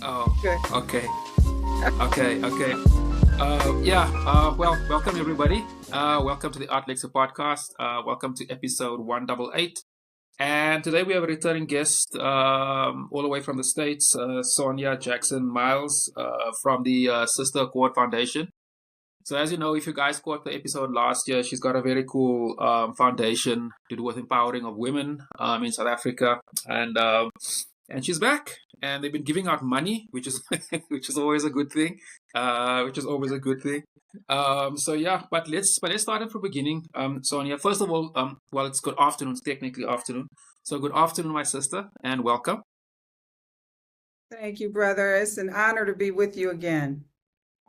Oh, Good. okay. Okay, okay. Well, welcome everybody. Welcome to the Art Lexcia podcast. Welcome to episode 188. And today we have a returning guest all the way from the States, Sonia Jackson Myles from the Sister Accord Foundation. So, as you know, if you guys caught the episode last year, she's got a very cool foundation to do with empowering of women in South Africa. And she's back, and they've been giving out money, which is which is always a good thing. Which is always a good thing. So yeah, but let's start it from the beginning. Sonia, first of all, well, it's good afternoon. It's technically afternoon. So good afternoon, my sister, and welcome. Thank you, brother. It's an honor to be with you again.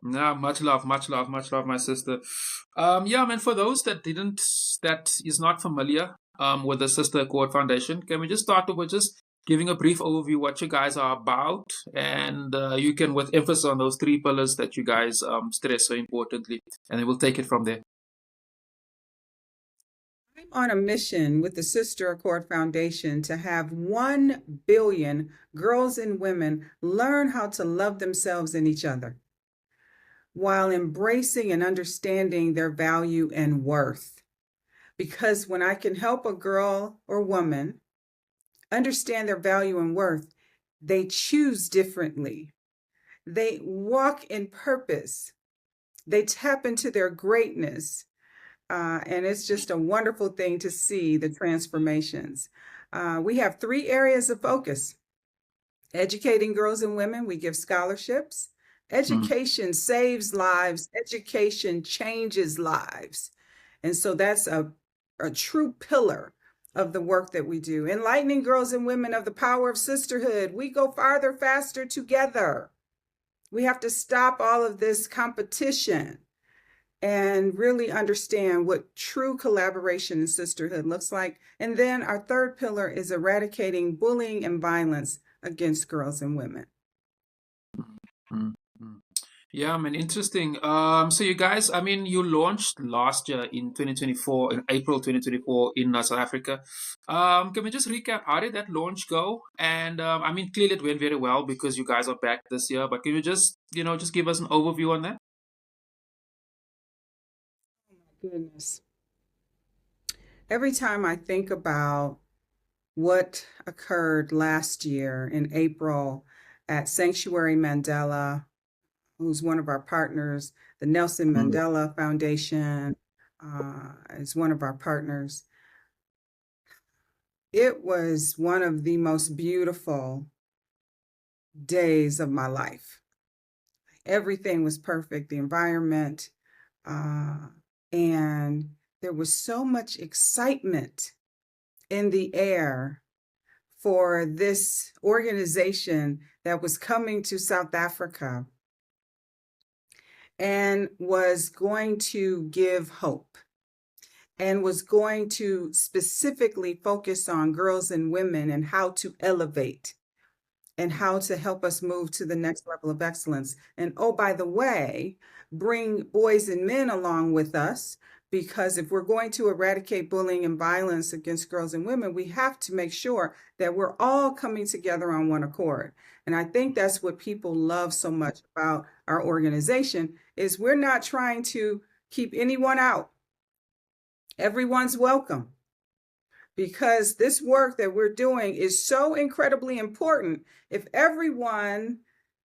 Yeah, much love, much love, much love, my sister. Yeah, man. For those that is not familiar with the Sister Accord Foundation, can we just start off with just giving a brief overview what you guys are about, and you can with emphasis on those three pillars that you guys stress so importantly, and then we'll take it from there. I'm on a mission with the Sister Accord Foundation to have 1 billion girls and women learn how to love themselves and each other while embracing and understanding their value and worth. Because when I can help a girl or woman understand their value and worth, they choose differently. They walk in purpose. They tap into their greatness. And it's just a wonderful thing to see the transformations. We have 3 areas of focus: educating girls and women. We give scholarships. Mm. Education saves lives, education changes lives. And so that's a true pillar of the work that we do. Enlightening girls and women of the power of sisterhood. We go farther, faster together. We have to stop all of this competition and really understand what true collaboration and sisterhood looks like. And then our third pillar is eradicating bullying and violence against girls and women. Mm, mm. Yeah, I mean, interesting. So you guys, I mean, you launched last year in 2024, in April 2024 in South Africa. Can we just recap how did that launch go? And I mean, clearly it went very well because you guys are back this year. But can you just, just give us an overview on that? Oh my goodness. Every time I think about what occurred last year in April at Sanctuary Mandela, who's one of our partners, the Nelson Mm, Mandela Foundation is one of our partners. It was one of the most beautiful days of my life. Everything was perfect, the environment, and there was so much excitement in the air for this organization that was coming to South Africa and was going to give hope and was going to specifically focus on girls and women and how to elevate and how to help us move to the next level of excellence. And oh, by the way, bring boys and men along with us, because if we're going to eradicate bullying and violence against girls and women, we have to make sure that we're all coming together on one accord. And I think that's what people love so much about our organization is we're not trying to keep anyone out. Everyone's welcome, because this work that we're doing is so incredibly important. If everyone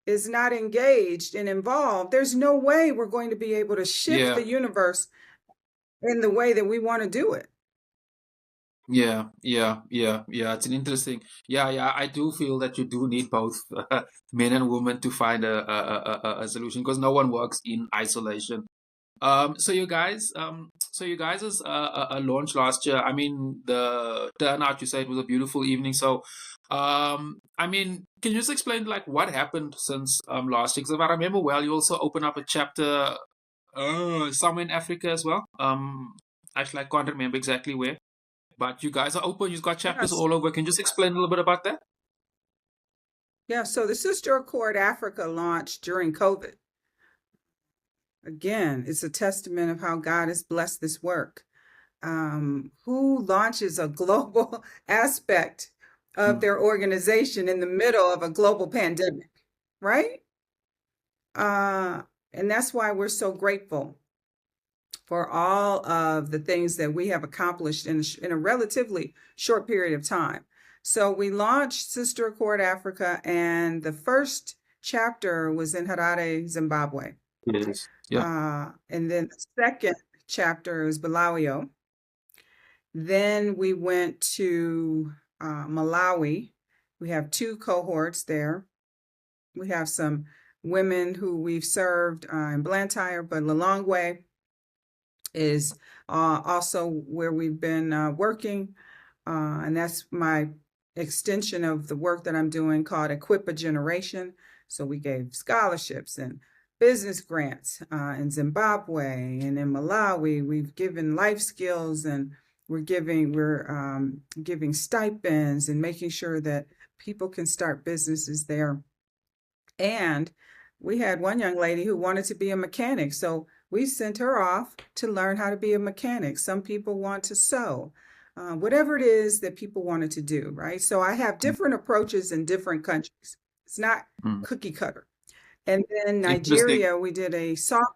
is not engaged and involved, there's no way we're going to be able to shift yeah, the universe in the way that we want to do it. yeah. It's an interesting. Yeah. I do feel that you do need both men and women to find a solution because no one works in isolation. So you guys' a launch last year. I mean, the turnout you said was a beautiful evening. So, I mean, can you just explain like what happened since last year? Because if I remember well, you also opened up a chapter somewhere in Africa as well. Actually, I can't remember exactly where, but you guys are open. You've got chapters Yes. all over. Can you just explain a little bit about that? Yeah. So the Sister Accord Africa launched during COVID. Again, it's a testament of how God has blessed this work. Who launches a global aspect of Mm, their organization in the middle of a global pandemic? right? Uh, and that's why we're so grateful for all of the things that we have accomplished in a relatively short period of time. So we launched Sister Accord Africa, and the first chapter was in Harare, Zimbabwe. Yes. Yeah. And then the second chapter is Bulawayo. Then we went to Malawi. We have 2 cohorts there. We have some women who we've served in Blantyre, but Lilongwe is also where we've been working. And that's my extension of the work that I'm doing called Equip a Generation. So we gave scholarships and business grants in Zimbabwe and in Malawi. We've given life skills, and we're giving stipends and making sure that people can start businesses there. And we had one young lady who wanted to be a mechanic, so we sent her off to learn how to be a mechanic. Some people want to sew, whatever it is that people wanted to do, right? So I have different approaches in different countries. It's not Mm. cookie cutter. And then Interesting. Nigeria, we did a soft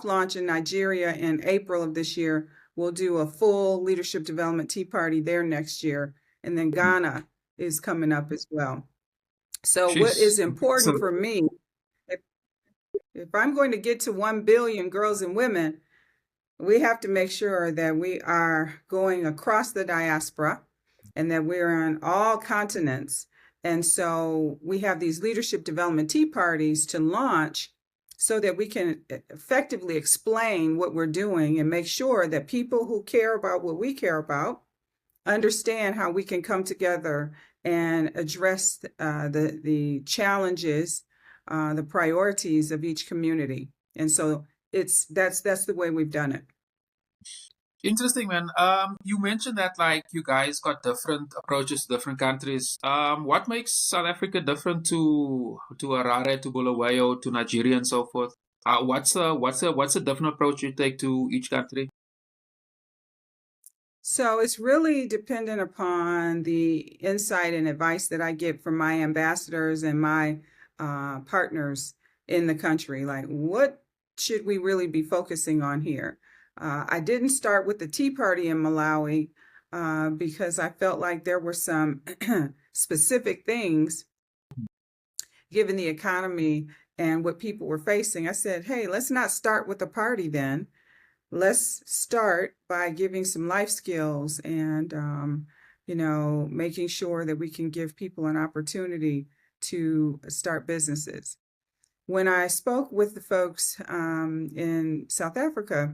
launch in Nigeria in April of this year. We'll do a full leadership development tea party there next year. And then Ghana is coming up as well. So what is She's important so for me, if, if I'm going to get to 1 billion girls and women, we have to make sure that we are going across the diaspora and that we're on all continents. And so we have these leadership development tea parties to launch so that we can effectively explain what we're doing and make sure that people who care about what we care about understand how we can come together and address the challenges, the priorities of each community. And so that's the way we've done it. interesting, man. You mentioned that like you guys got different approaches to different countries. What makes South Africa different to Harare, to Bulawayo, to Nigeria, and so forth? What's a different approach you take to each country? So it's really dependent upon the insight and advice that I get from my ambassadors and my partners in the country. Like, what should we really be focusing on here? I didn't start with the Tea Party in Malawi because I felt like there were some specific things, given the economy and what people were facing. I said, hey, let's not start with the party then. Let's start by giving some life skills and, making sure that we can give people an opportunity to start businesses. When I spoke with the folks in South Africa,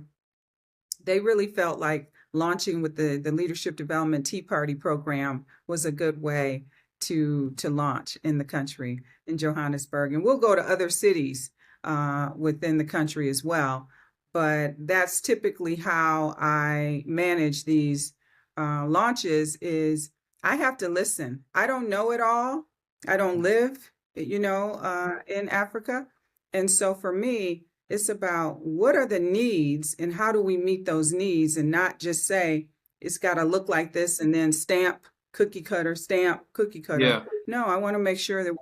they really felt like launching with the Leadership Development Tea Party program was a good way to launch in the country, in Johannesburg. And we'll go to other cities within the country as well. But that's typically how I manage these launches is I have to listen. I don't know it all. I don't live, in Africa. And so for me, it's about what are the needs and how do we meet those needs and not just say it's got to look like this and then stamp cookie cutter, stamp cookie cutter. Yeah. No, I want to make sure that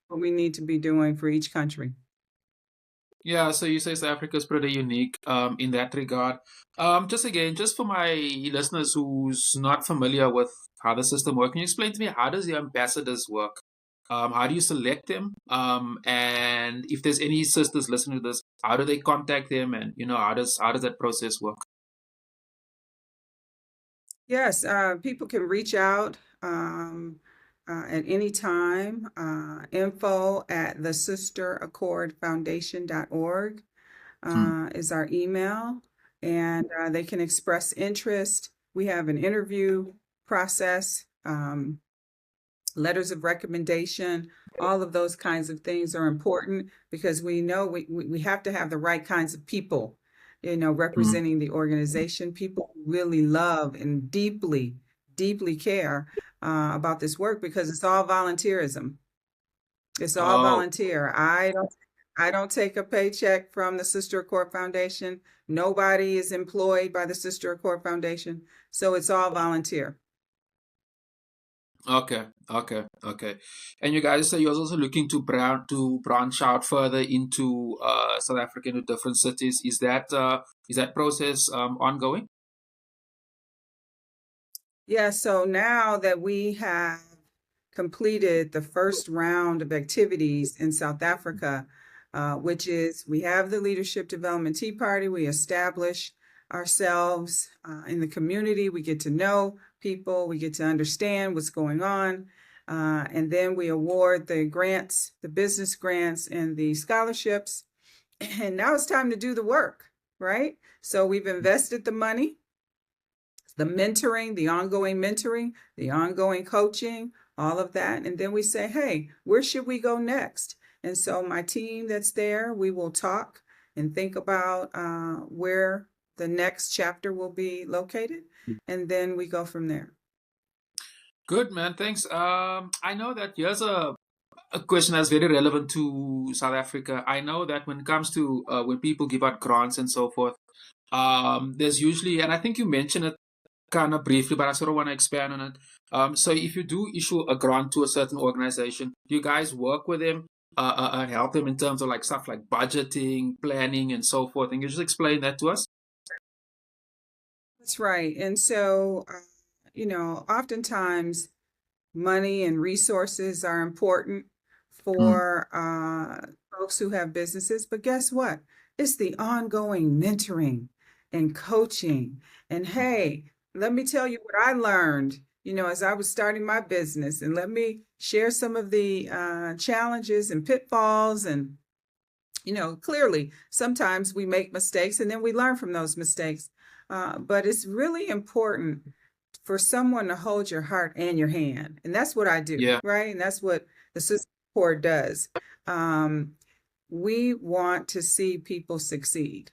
what we need to be doing for each country. Yeah, so you say South Africa is pretty unique in that regard. Just for my listeners who's not familiar with how the system works, can you explain to me how does the ambassadors work? How do you select them? And if there's any sisters listening to this, how do they contact them? And how does that process work? Yes, people can reach out at any time. Info at thesisteraccordfoundation.org Hmm. is our email, and they can express interest. We have an interview process, letters of recommendation, all of those kinds of things are important because we know we have to have the right kinds of people, Hmm. representing the organization, people who really love and deeply, deeply care about this work because it's all volunteerism. It's all Oh, volunteer. I don't take a paycheck from the Sister Accord Foundation. Nobody is employed by the Sister Accord Foundation. So it's all volunteer. Okay, okay. And you guys say you're also looking to branch out further into South Africa, into different cities. Is that process ongoing? Yeah, so now that we have completed the first round of activities in South Africa, which is we have the Leadership Development Tea Party, we establish ourselves in the community, we get to know people, we get to understand what's going on, and then we award the grants, the business grants, and the scholarships. And now it's time to do the work, right? So we've invested the money, the mentoring, the ongoing coaching, all of that. And then we say, hey, where should we go next? And so my team that's there, we will talk and think about where the next chapter will be located. And then we go from there. Good, man. Thanks. I know that here's a question that's very relevant to South Africa. I know that when it comes to when people give out grants and so forth, there's usually, and I think you mentioned it kind of briefly, but I sort of want to expand on it. So if you do issue a grant to a certain organization, you guys work with them, help them in terms of like stuff like budgeting, planning, and so forth. And you just explain that to us? That's right. And so, oftentimes money and resources are important Mm, for folks who have businesses. But guess what? It's the ongoing mentoring and coaching. And hey, let me tell you what I learned, as I was starting my business. And let me share some of the challenges and pitfalls. And, clearly, sometimes we make mistakes and then we learn from those mistakes. But it's really important for someone to hold your heart and your hand. And that's what I do, yeah, right? And that's what the Sister Corps does. Um, we want to see people succeed.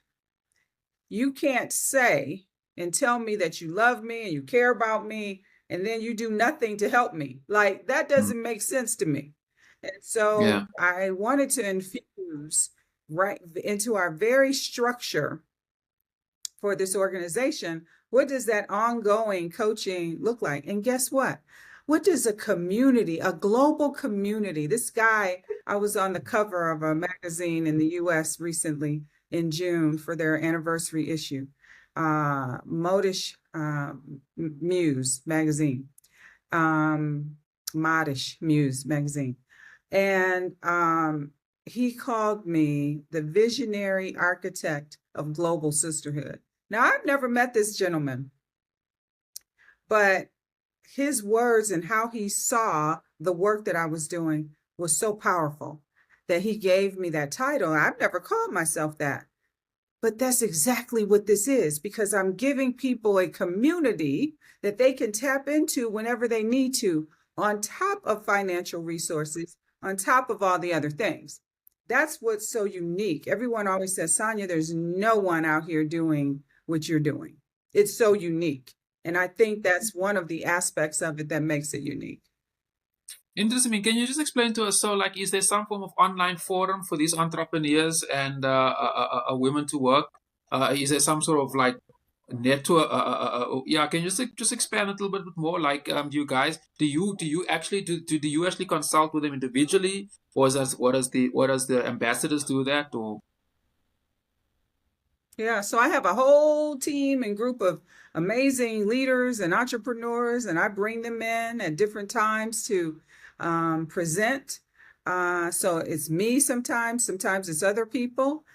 You can't say and tell me that you love me and you care about me, and then you do nothing to help me. Like, that mm, doesn't make sense to me. And yeah, so I wanted to infuse right into our very structure for this organization, what does that ongoing coaching look like? And guess what? What does a community, a global community, this guy, I was on the cover of a magazine in the US recently in June for their anniversary issue, Modish Muse magazine, Modish Muse magazine. And he called me the visionary architect of global sisterhood. Now, I've never met this gentleman, but his words and how he saw the work that I was doing was so powerful that he gave me that title. I've never called myself that, but that's exactly what this is, because I'm giving people a community that they can tap into whenever they need to, on top of financial resources, on top of all the other things. That's what's so unique. Everyone always says, Sonia, there's no one out here doing what you're doing. It's so unique. And I think that's one of the aspects of it that makes it unique. interesting. Can you just explain to us? So, like, is there some form of online forum for these entrepreneurs and women to work? Is there some sort of like network? Yeah, can you just expand a little bit more? Like, you guys, do you actually consult with them individually, or is that what does the ambassadors do that? Or Yeah, so I have a whole team and group of amazing leaders and entrepreneurs, and I bring them in at different times to present. So it's me sometimes it's other people.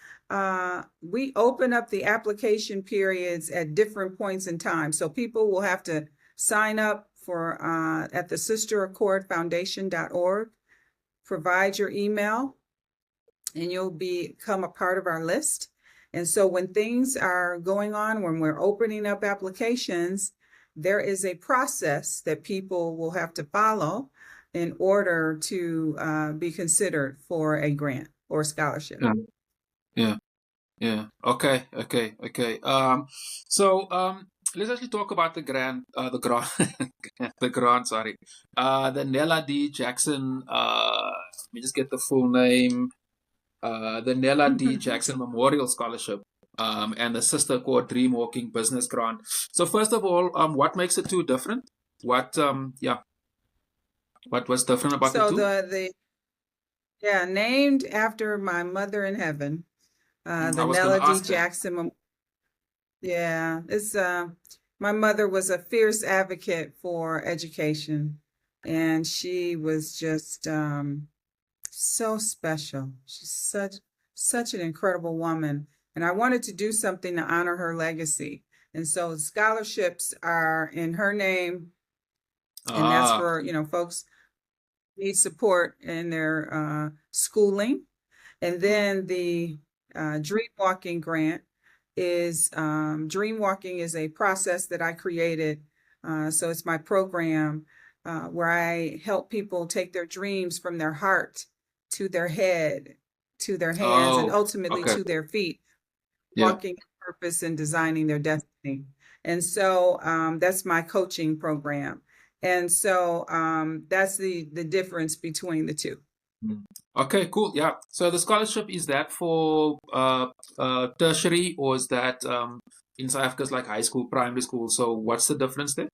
We open up the application periods at different points in time. So people will have to sign up for at the sisteraccordfoundation.org, provide your email, and you'll become a part of our list. And so when things are going on, when we're opening up applications, there is a process that people will have to follow in order to be considered for a grant or scholarship. yeah, yeah. Yeah. Okay. Okay. Okay. Let's actually talk about the grant, the grant. Sorry, the Nella D. Jackson. Let me just get the full name. The Nella D. Jackson Memorial Scholarship. And the Sister Core Dream Walking Business Grant. So first of all, what makes it two different? What? Yeah. What's different about the So two? yeah, named after my mother in heaven, I the was gonna Melody ask that. Jackson. Yeah, it's my mother was a fierce advocate for education, and she was just so special. She's such an incredible woman, and I wanted to do something to honor her legacy. And so scholarships are in her name, and that's Ah, for, folks need support in their schooling. And mm. then the Dream Walking grant is Dream Walking is a process that I created. So it's my program where I help people take their dreams from their heart to their head, to their hands, and Oh, ultimately okay. to their feet, Yeah. walking in purpose and designing their destiny. And so that's my coaching program. And so that's the difference between the two. Mm. Okay, cool. Yeah. So the scholarship, is that for tertiary, or is that in South Africa's like high school, primary school? So what's the difference there?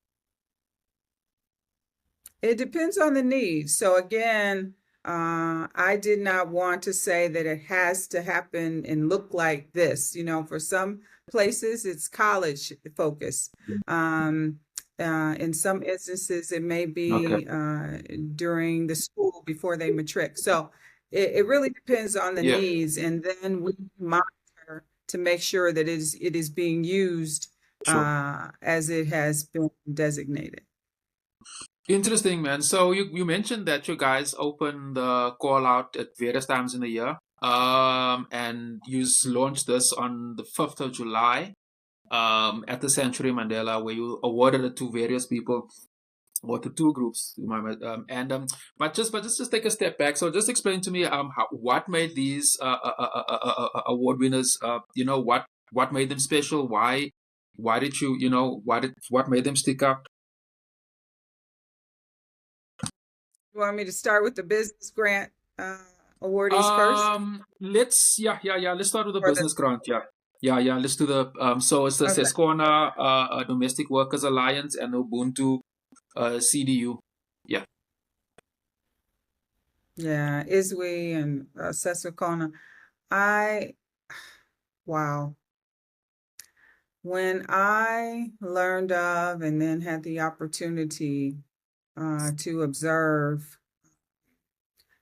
It depends on the need. So again, I did not want to say that it has to happen and look like this. For some places, it's college focus. Um, in some instances, it may Okay. be during the school before they matric. So it really depends on the Yeah, needs, and then we monitor to make sure that it is being used sure. as it has been designated. Interesting, man. So you mentioned that you guys open the call out at various times in the year. And launched this on the 5th of July, at the Century Mandela, where you awarded it to various people or to two groups. And but just take a step back. So just explain to me what made these award winners. What made them special? Why did what made them stick out? You want me to start with the business grant uh, awardees first? Let's start with the Or the business grant. Yeah. Let's do the so it's the okay. Sescona Domestic Workers Alliance and Ubuntu CDU. Yeah. Yeah, Iswi and Susquehanna. I wow. When I learned of and then had the opportunity to observe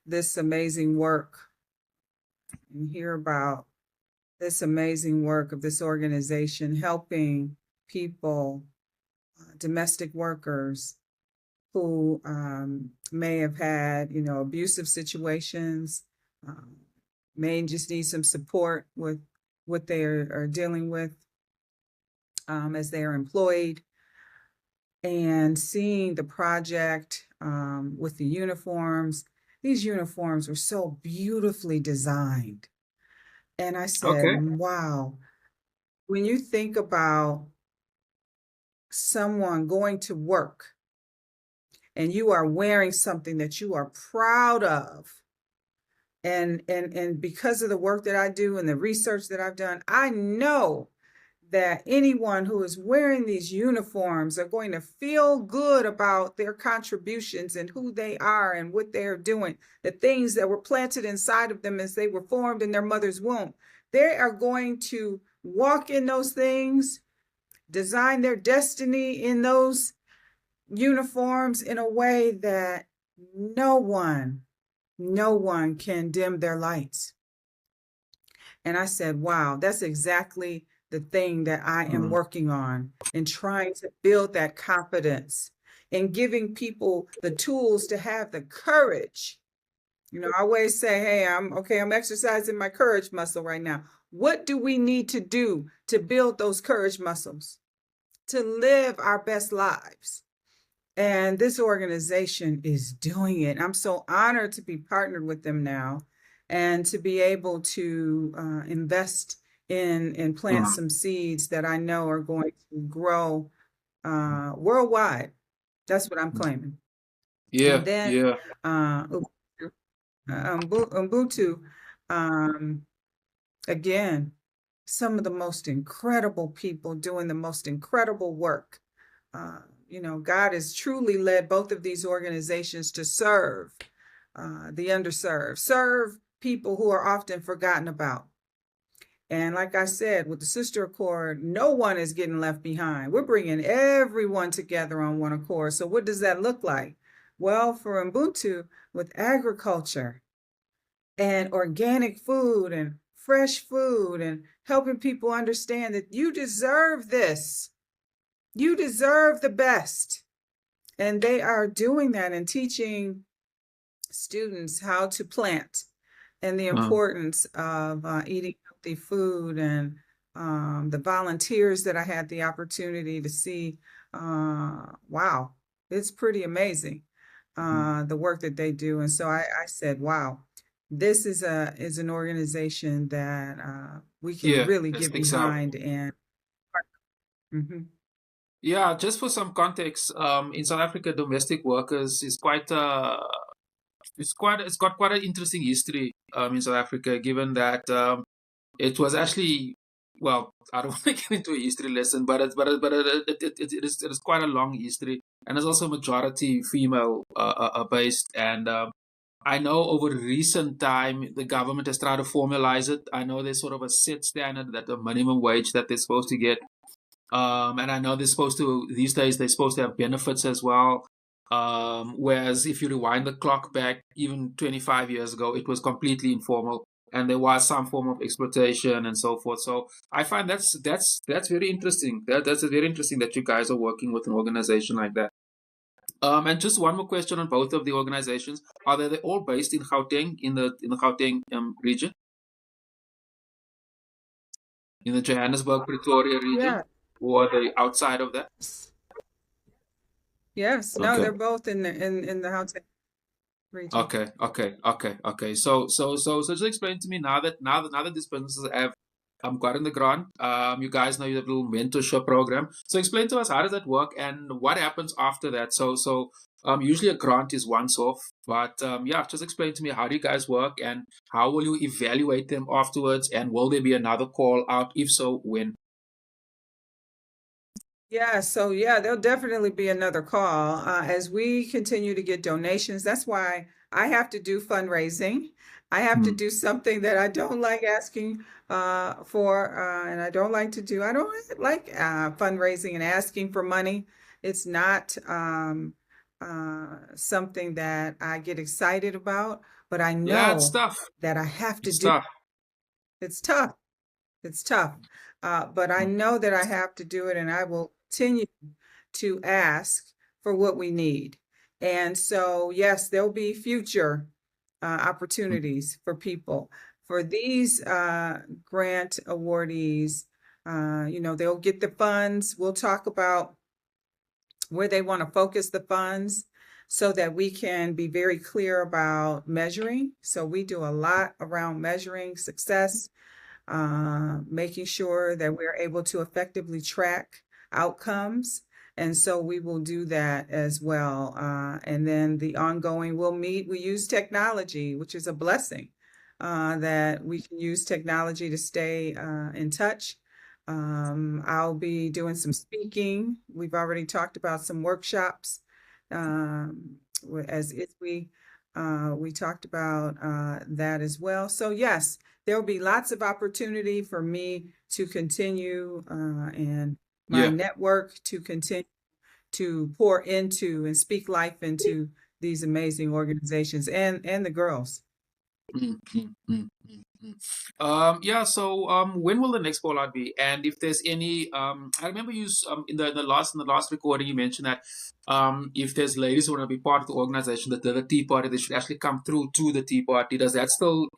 this amazing work and hear about this amazing work of this organization helping people, domestic workers who may have had, abusive situations, um, may just need some support with what they are dealing with as they are employed, and seeing the project with the uniforms. These uniforms were so beautifully designed. And I said, Okay. wow, when you think about someone going to work and you are wearing something that you are proud of, and because of the work that I do and the research that I've done, I know that anyone who is wearing these uniforms are going to feel good about their contributions and who they are and what they're doing, the things that were planted inside of them as they were formed in their mother's womb. They are going to walk in those things, design their destiny in those uniforms in a way that no one no one can dim their lights. And I said, wow, that's exactly the thing that I am Mm. working on and trying to build that confidence and giving people the tools to have the courage. I always say, hey, I'm exercising my courage muscle right now. What do we need to do to build those courage muscles, to live our best lives? And this organization is doing it. I'm so honored to be partnered with them now and to be able to invest in and plant Mm. some seeds that I know are going to grow worldwide. That's what I'm claiming. And Yeah, then yeah. Ubuntu, um, again, some of the most incredible people doing the most incredible work. Uh, God has truly led both of these organizations to serve the underserved, serve people who are often forgotten about. And like I said, with the Sister Accord, no one is getting left behind. We're bringing everyone together on one accord. So what does that look like? Well, for Ubuntu, with agriculture and organic food and fresh food and helping people understand that you deserve this. You deserve the best. And they are doing that and teaching students how to plant and the importance of eating healthy food, and the volunteers that I had the opportunity to see. Wow, it's pretty amazing the work that they do. And so I said, wow, this is an organization that we can really that get sticks out. behind. And Mhm. Yeah, just for some context, in South Africa, domestic workers is it's got quite an interesting history in South Africa, given that it was actually, well, I don't want to get into a history lesson, but it is quite a long history, and it's also majority female based. And I know over recent time the government has tried to formalize it. I know there's sort of a set standard that the minimum wage that they're supposed to get. And I know these days they're supposed to have benefits as well. Whereas if you rewind the clock back even 25 years ago, it was completely informal and there was some form of exploitation and so forth. So I find that's very interesting. That's very interesting that you guys are working with an organization like that. And just one more question on both of the organizations. Are they all based in Gauteng, in the Gauteng region, in the Johannesburg, Pretoria region, Yeah. or are they outside of that? Yes. No, Okay. they're both in the Gauteng region. Okay. So just explain to me now that these businesses have got in the ground. You guys know you have a little mentorship program. So explain to us, how does that work and what happens after that? Usually a grant is once off, but yeah, just explain to me, how do you guys work and how will you evaluate them afterwards, and will there be another call out? If so, when? Yeah, so yeah, there'll definitely be another call as we continue to get donations. That's why I have to do fundraising. I have to Mm. do something that I don't like asking for, and I don't like to do. I don't like fundraising and asking for money. It's not something that I get excited about, but I Yeah, it's know tough. that I have to It's do. tough. It's tough. It's tough. But I Mm. know that I have to do it, and I will continue to ask for what we need. And so, yes, there'll be future Mm. opportunities for people. For these grant awardees, they'll get the funds. We'll talk about where they want to focus the funds so that we can be very clear about measuring. So we do a lot around measuring success, making sure that we're able to effectively track outcomes. And so we will do that as well. And then the ongoing, we use technology, which is a blessing, that we can use technology to stay in touch. I'll be doing some speaking. We've already talked about some workshops. As if we talked about that as well. So yes, there will be lots of opportunity for me to continue and my Yeah. network to continue to pour into and speak life into these amazing organizations and the girls. Mm, mm, mm, mm, mm. Yeah, so when will the next call out be? And if there's any, I remember in the last recording you mentioned that if there's ladies who want to be part of the organization that did a tea party, they should actually come through to the tea party. Is it still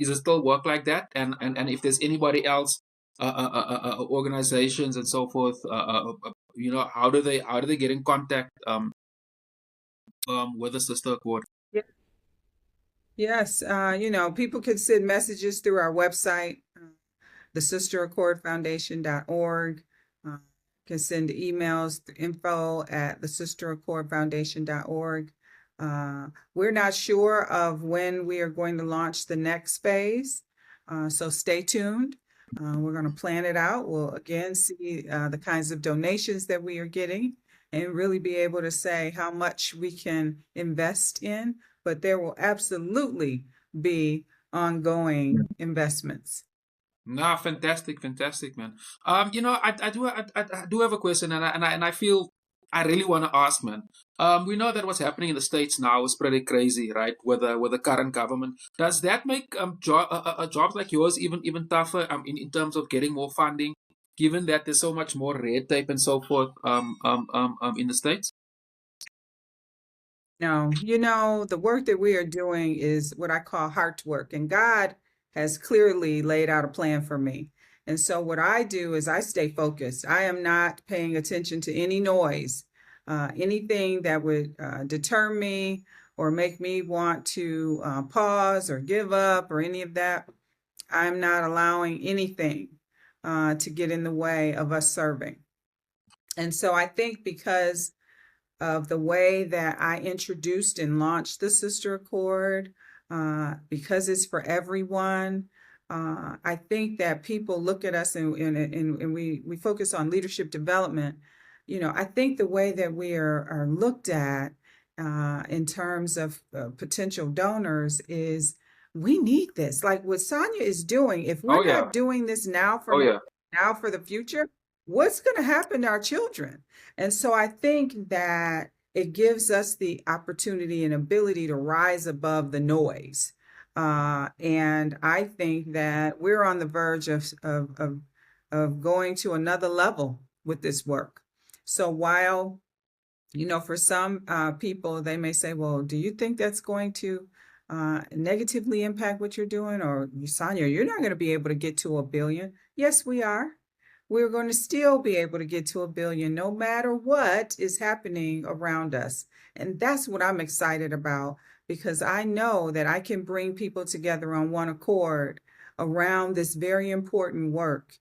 work like that? And if there's anybody else, organizations and so forth, how do they get in contact with the sister accord? Yeah. Yes, people can send messages through our website, thesisteraccordfoundation.org. Uh, can send emails to info@thesisteraccordfoundation.org. We're not sure of when we are going to launch the next phase, so stay tuned. We're going to plan it out. We'll again see the kinds of donations that we are getting, and really be able to say how much we can invest in, but there will absolutely be ongoing investments. No, fantastic, fantastic, man. I do have a question, and I feel I really want to ask, man. We know that what's happening in the states now is pretty crazy, right? With the current government, does that make jobs like yours even tougher? In terms of getting more funding, given that there's so much more red tape and so forth, in the states. No, the work that we are doing is what I call heart work, and God has clearly laid out a plan for me. And so, what I do is I stay focused. I am not paying attention to any noise, anything that would deter me or make me want to pause or give up or any of that. I'm not allowing anything to get in the way of us serving. And so, I think because of the way that I introduced and launched the Sister Accord, because it's for everyone. I think that people look at us and we focus on leadership development. I think the way that we are looked at in terms of potential donors is we need this. Like what Sonia is doing, if we're Oh yeah, not doing this oh yeah, now for the future, what's going to happen to our children? And so I think that it gives us the opportunity and ability to rise above the noise. And I think that we're on the verge of going to another level with this work. So while, for some people, they may say, well, do you think that's going to negatively impact what you're doing? Or, Sonia, you're not going to be able to get to 1 billion. Yes, we are. We're going to still be able to get to 1 billion no matter what is happening around us. And that's what I'm excited about because I know that I can bring people together on one accord around this very important work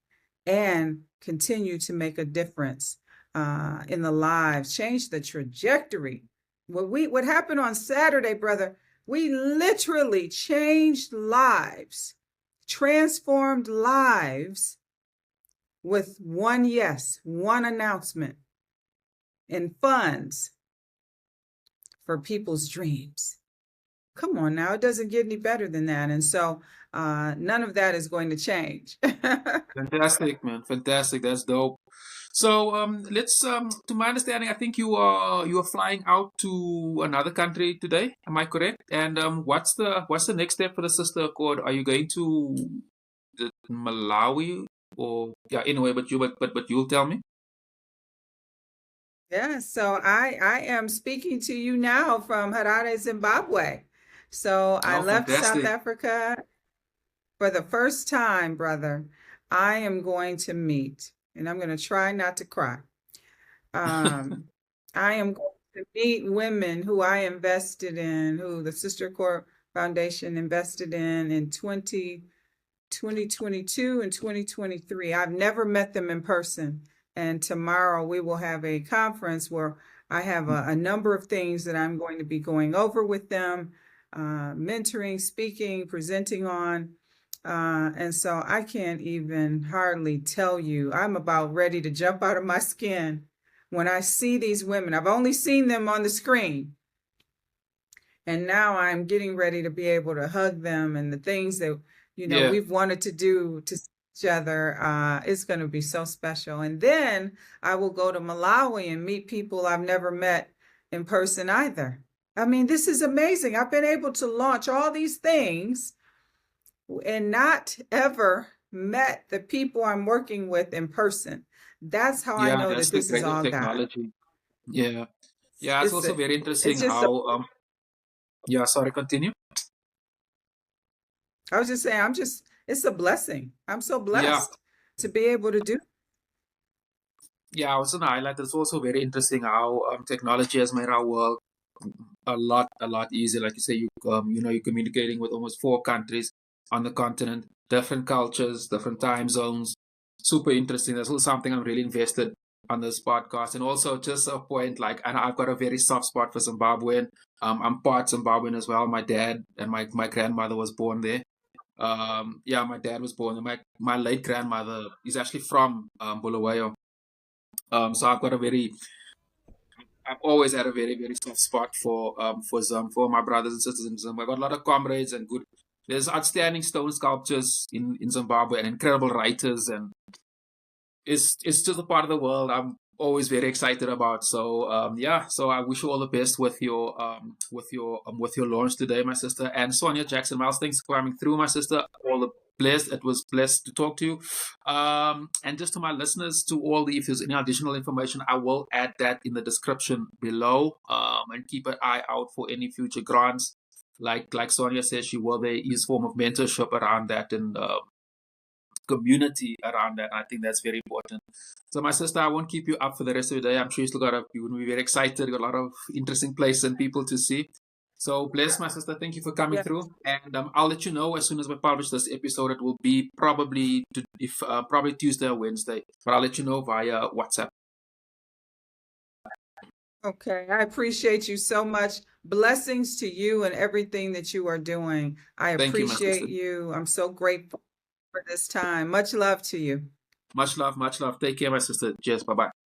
and continue to make a difference in the lives, change the trajectory. What happened on Saturday, brother, we literally changed lives, transformed lives with one yes, one announcement, and funds for people's dreams. Come on now, it doesn't get any better than that. And so none of that is going to change. fantastic, man, fantastic. That's dope. So let's to my understanding, I think you are flying out to another country today. Am I correct? And what's the next step for the Sister Accord? Are you going to Malawi or yeah? Anyway, but you'll tell me. Yeah, so I am speaking to you now from Harare, Zimbabwe. So I Oh, left South fantastic. Africa for the first time, brother. I am going to meet, and I'm going to try not to cry. Um, I am going to meet women who I invested in, who the Sister Corps Foundation invested in 2022 and 2023. I've never met them in person. And tomorrow we will have a conference where I have a number of things that I'm going to be going over with them, mentoring, speaking, presenting on. And so I can't even hardly tell you, I'm about ready to jump out of my skin when I see these women. I've only seen them on the screen. And now I'm getting ready to be able to hug them and the things that, Yeah, we've wanted to do to each other. It's going to be so special. And then I will go to Malawi and meet people I've never met in person either. I mean, this is amazing. I've been able to launch all these things and not ever met the people I'm working with in person. That's how I yeah, know that's that the this is great all God. technology. Yeah, yeah. It's It's also a, very it's interesting just so, how. Yeah. Sorry. Continue. I was just saying, it's a blessing. I'm so Yeah, blessed to be able to do. yeah. I was gonna highlight. It's also very interesting how technology has made our world a lot easier. Like you say, you're communicating with almost 4 countries on the continent, different cultures, different time zones. Super interesting. That's also something I'm really invested on this podcast. And also just a point, like, and I've got a very soft spot for Zimbabwean. I'm part Zimbabwean as well. My dad and my grandmother was born there. Yeah, my dad was born. My late grandmother is actually from Bulawayo. So I've got a very I've always had a very, very soft spot for Zim, for my brothers and sisters in Zim. I got a lot of comrades and good. There's outstanding stone sculptures in Zimbabwe and incredible writers, and it's just a part of the world I'm always very excited about. So yeah, so I wish you all the best with your launch today, my sister. And Sonia Jackson Myles, thanks for coming through, my sister. All the blessed. It was blessed to talk to you. And just to my listeners, to all the, if there's any additional information, I will add that in the description below. And keep an eye out for any future grants. Like Sonia says, she will, there is form of mentorship around that, and community around that. I think that's very important. So, my sister, I won't keep you up for the rest of the day. I'm sure you still you're going to be very excited. Got a lot of interesting places and people to see. So, bless my sister. Thank you for coming Yes. through, and I'll let you know as soon as we publish this episode. It will be probably probably Tuesday or Wednesday, but I'll let you know via WhatsApp. Okay, I appreciate you so much. Blessings to you and everything that you are doing. I Thank you, my sister. appreciate you. I'm so grateful for this time. Much love to you. Much love, much love. Take care, my sister. Cheers. Bye bye.